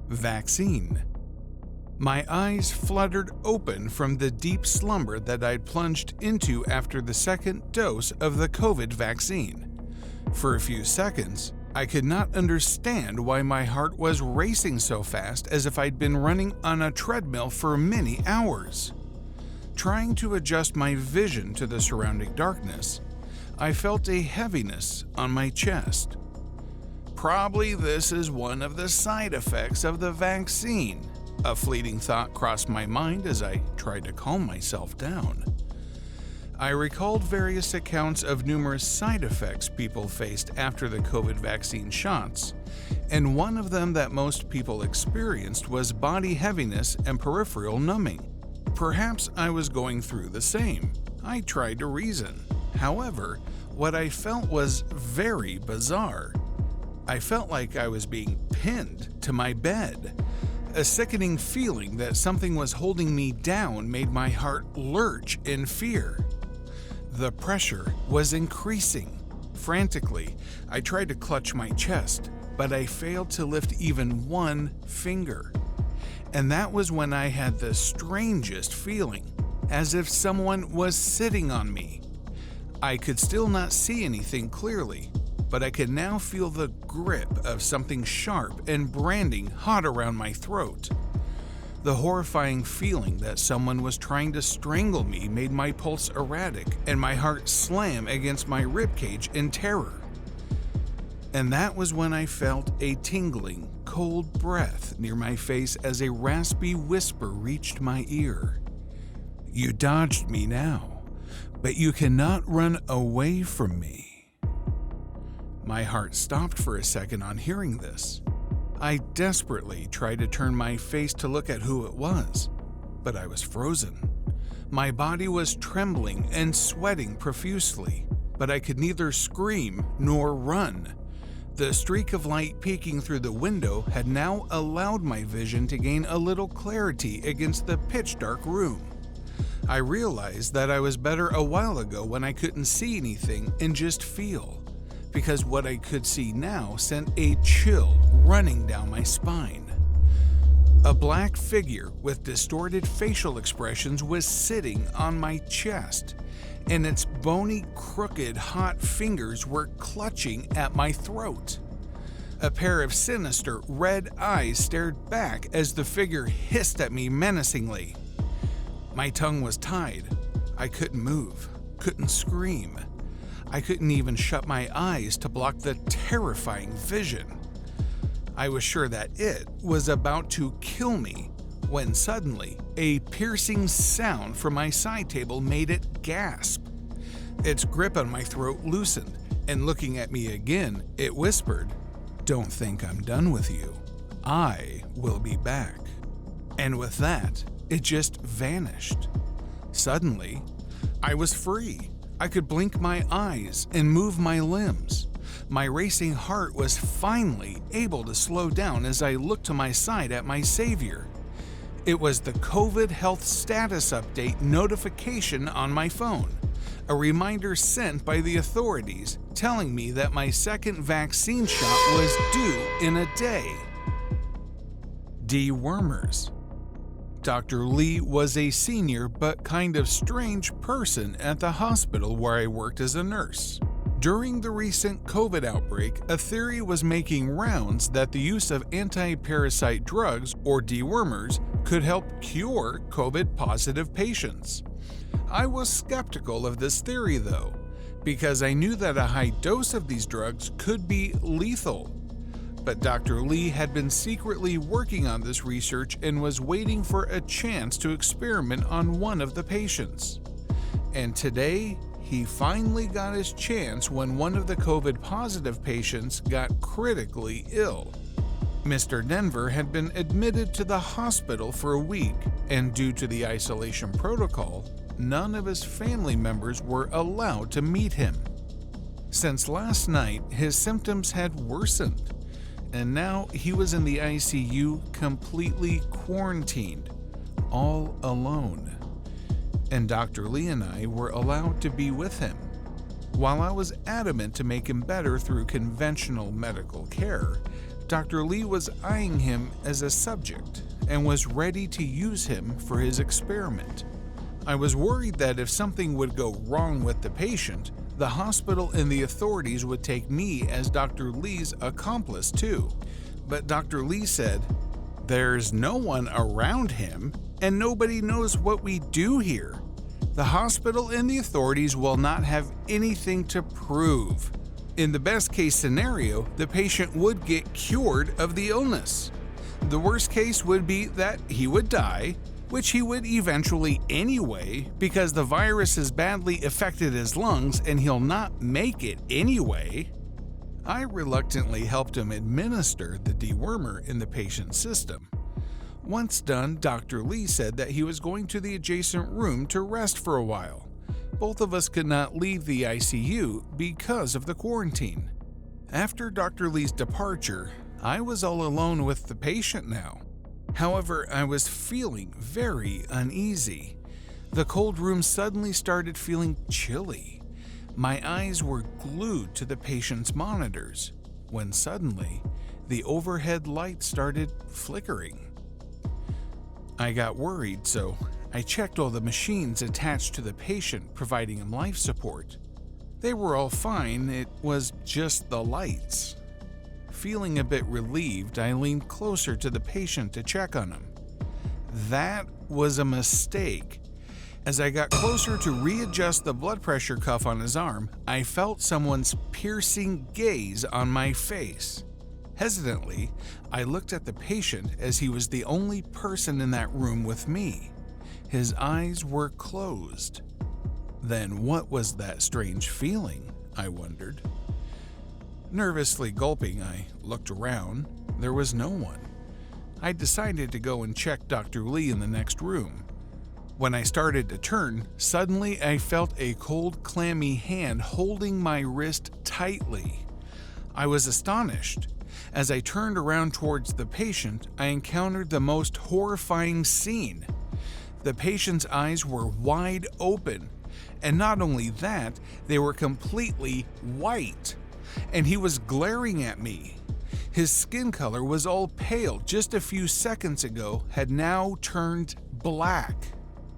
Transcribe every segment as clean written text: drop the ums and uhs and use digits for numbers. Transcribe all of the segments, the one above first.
Vaccine. My eyes fluttered open from the deep slumber that I'd plunged into after the second dose of the COVID vaccine. For a few seconds, I could not understand why my heart was racing so fast, as if I'd been running on a treadmill for many hours. Trying to adjust my vision to the surrounding darkness, I felt a heaviness on my chest. Probably this is one of the side effects of the vaccine, a fleeting thought crossed my mind as I tried to calm myself down. I recalled various accounts of numerous side effects people faced after the COVID vaccine shots, and one of them that most people experienced was body heaviness and peripheral numbing. Perhaps I was going through the same. I tried to reason. However, what I felt was very bizarre. I felt like I was being pinned to my bed. A sickening feeling that something was holding me down made my heart lurch in fear. The pressure was increasing. Frantically, I tried to clutch my chest, but I failed to lift even one finger. And that was when I had the strangest feeling, as if someone was sitting on me. I could still not see anything clearly, but I could now feel the grip of something sharp and branding hot around my throat. The horrifying feeling that someone was trying to strangle me made my pulse erratic and my heart slam against my ribcage in terror. And that was when I felt a tingling, cold breath near my face as a raspy whisper reached my ear. "You dodged me now, but you cannot run away from me." My heart stopped for a second on hearing this. I desperately tried to turn my face to look at who it was, but I was frozen. My body was trembling and sweating profusely, but I could neither scream nor run. The streak of light peeking through the window had now allowed my vision to gain a little clarity against the pitch-dark room. I realized that I was better a while ago when I couldn't see anything and just feel, because what I could see now sent a chill running down my spine. A black figure with distorted facial expressions was sitting on my chest, and its bony, crooked, hot fingers were clutching at my throat. A pair of sinister, red eyes stared back as the figure hissed at me menacingly. My tongue was tied. I couldn't move, couldn't scream. I couldn't even shut my eyes to block the terrifying vision. I was sure that it was about to kill me when suddenly a piercing sound from my side table made it gasp. Its grip on my throat loosened, and looking at me again, it whispered, "Don't think I'm done with you. I will be back." And with that, it just vanished. Suddenly, I was free. I could blink my eyes and move my limbs. My racing heart was finally able to slow down as I looked to my side at my savior. It was the COVID health status update notification on my phone, a reminder sent by the authorities telling me that my second vaccine shot was due in a day. Dewormers. Dr. Lee was a senior but kind of strange person at the hospital where I worked as a nurse. During the recent COVID outbreak, a theory was making rounds that the use of anti-parasite drugs, or dewormers, could help cure COVID-positive patients. I was skeptical of this theory though, because I knew that a high dose of these drugs could be lethal. But Dr. Lee had been secretly working on this research and was waiting for a chance to experiment on one of the patients. And today, he finally got his chance when one of the COVID-positive patients got critically ill. Mr. Denver had been admitted to the hospital for a week, and due to the isolation protocol, none of his family members were allowed to meet him. Since last night, his symptoms had worsened, and now he was in the ICU completely quarantined, all alone. And Dr. Lee and I were allowed to be with him. While I was adamant to make him better through conventional medical care, Dr. Lee was eyeing him as a subject and was ready to use him for his experiment. I was worried that if something would go wrong with the patient, the hospital and the authorities would take me as Dr. Lee's accomplice too. But Dr. Lee said, "There's no one around him, and nobody knows what we do here. The hospital and the authorities will not have anything to prove. In the best case scenario, the patient would get cured of the illness. The worst case would be that he would die, which he would eventually anyway because the virus has badly affected his lungs and he'll not make it anyway." I reluctantly helped him administer the dewormer in the patient's system. Once done, Dr. Lee said that he was going to the adjacent room to rest for a while. Both of us could not leave the ICU because of the quarantine. After Dr. Lee's departure, I was all alone with the patient now. However, I was feeling very uneasy. The cold room suddenly started feeling chilly. My eyes were glued to the patient's monitors, when suddenly, the overhead light started flickering. I got worried, so I checked all the machines attached to the patient, providing him life support. They were all fine, it was just the lights. Feeling a bit relieved, I leaned closer to the patient to check on him. That was a mistake. As I got closer to readjust the blood pressure cuff on his arm, I felt someone's piercing gaze on my face. Hesitantly, I looked at the patient as he was the only person in that room with me. His eyes were closed. Then what was that strange feeling, I wondered. Nervously gulping, I looked around. There was no one. I decided to go and check Dr. Lee in the next room. When I started to turn, suddenly I felt a cold, clammy hand holding my wrist tightly. I was astonished. As I turned around towards the patient, I encountered the most horrifying scene. The patient's eyes were wide open, and not only that, they were completely white, and he was glaring at me. His skin color was all pale just a few seconds ago had now turned black.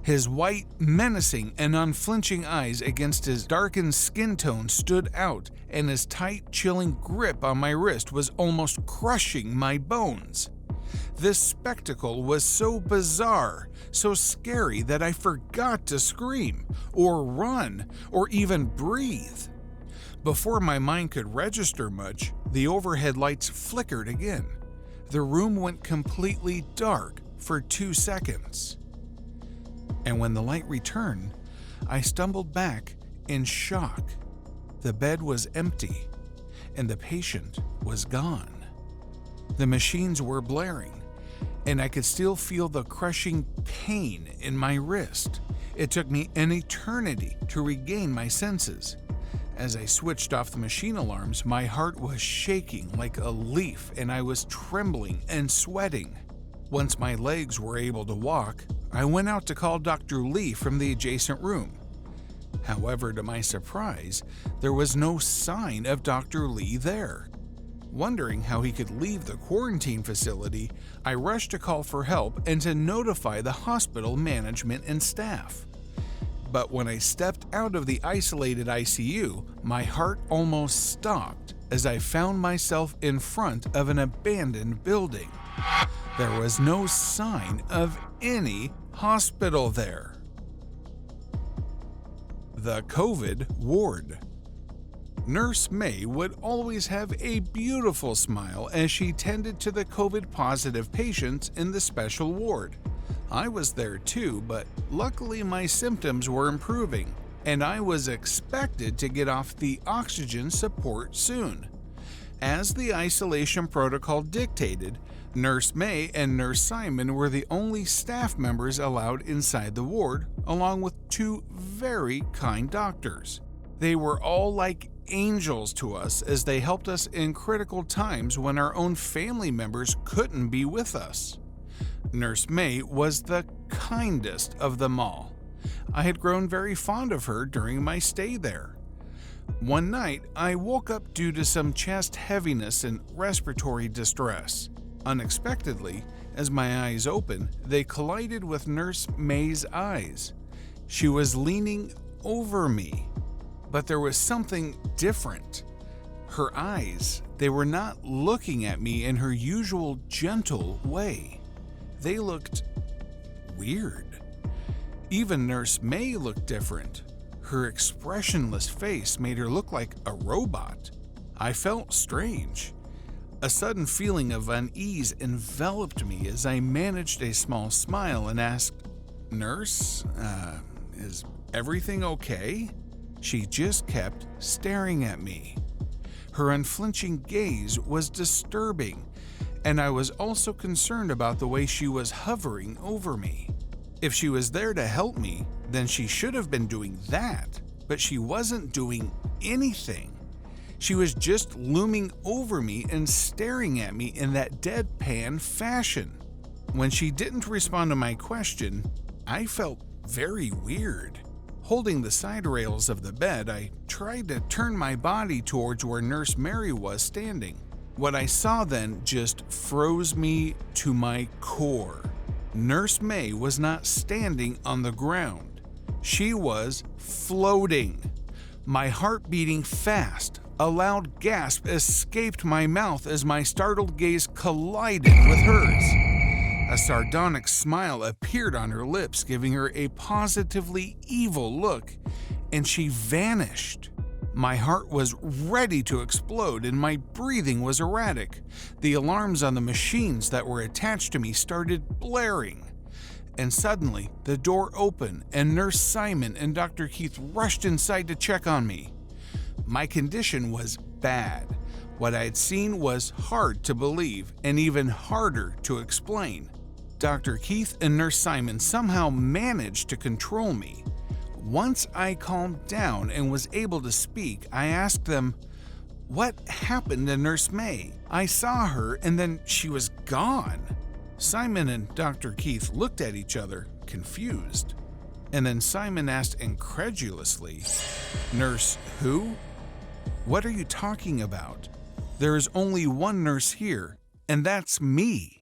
His white, menacing, and unflinching eyes against his darkened skin tone stood out, and his tight, chilling grip on my wrist was almost crushing my bones. This spectacle was so bizarre, so scary that I forgot to scream, or run, or even breathe. Before my mind could register much, the overhead lights flickered again. The room went completely dark for 2 seconds. And when the light returned, I stumbled back in shock. The bed was empty, and the patient was gone. The machines were blaring, and I could still feel the crushing pain in my wrist. It took me an eternity to regain my senses. As I switched off the machine alarms, my heart was shaking like a leaf, and I was trembling and sweating. Once my legs were able to walk, I went out to call Dr. Lee from the adjacent room. However, to my surprise, there was no sign of Dr. Lee there. Wondering how he could leave the quarantine facility, I rushed to call for help and to notify the hospital management and staff. But when I stepped out of the isolated ICU, my heart almost stopped as I found myself in front of an abandoned building. There was no sign of any hospital there. The COVID ward. Nurse May would always have a beautiful smile as she tended to the COVID-positive patients in the special ward. I was there too, but luckily my symptoms were improving, and I was expected to get off the oxygen support soon. As the isolation protocol dictated, Nurse May and Nurse Simon were the only staff members allowed inside the ward, along with 2 very kind doctors. They were all like angels to us as they helped us in critical times when our own family members couldn't be with us. Nurse May was the kindest of them all. I had grown very fond of her during my stay there. One night, I woke up due to some chest heaviness and respiratory distress. Unexpectedly, as my eyes opened, they collided with Nurse May's eyes. She was leaning over me, but there was something different. Her eyes, they were not looking at me in her usual gentle way. They looked weird. Even Nurse May looked different. Her expressionless face made her look like a robot. I felt strange. A sudden feeling of unease enveloped me as I managed a small smile and asked, "Nurse, is everything okay?" She just kept staring at me. Her unflinching gaze was disturbing, and I was also concerned about the way she was hovering over me. If she was there to help me, then she should have been doing that, but she wasn't doing anything. She was just looming over me and staring at me in that deadpan fashion. When she didn't respond to my question, I felt very weird. Holding the side rails of the bed, I tried to turn my body towards where Nurse Mary was standing. What I saw then just froze me to my core. Nurse May was not standing on the ground. She was floating. My heart beating fast, a loud gasp escaped my mouth as my startled gaze collided with hers. A sardonic smile appeared on her lips, giving her a positively evil look, and she vanished. My heart was ready to explode and my breathing was erratic. The alarms on the machines that were attached to me started blaring. And suddenly, the door opened and Nurse Simon and Dr. Keith rushed inside to check on me. My condition was bad. What I had seen was hard to believe and even harder to explain. Dr. Keith and Nurse Simon somehow managed to control me. Once I calmed down and was able to speak, I asked them, "What happened to Nurse May? I saw her and then she was gone." Simon and Dr. Keith looked at each other, confused. And then Simon asked incredulously, "Nurse who? What are you talking about? There is only one nurse here, and that's me."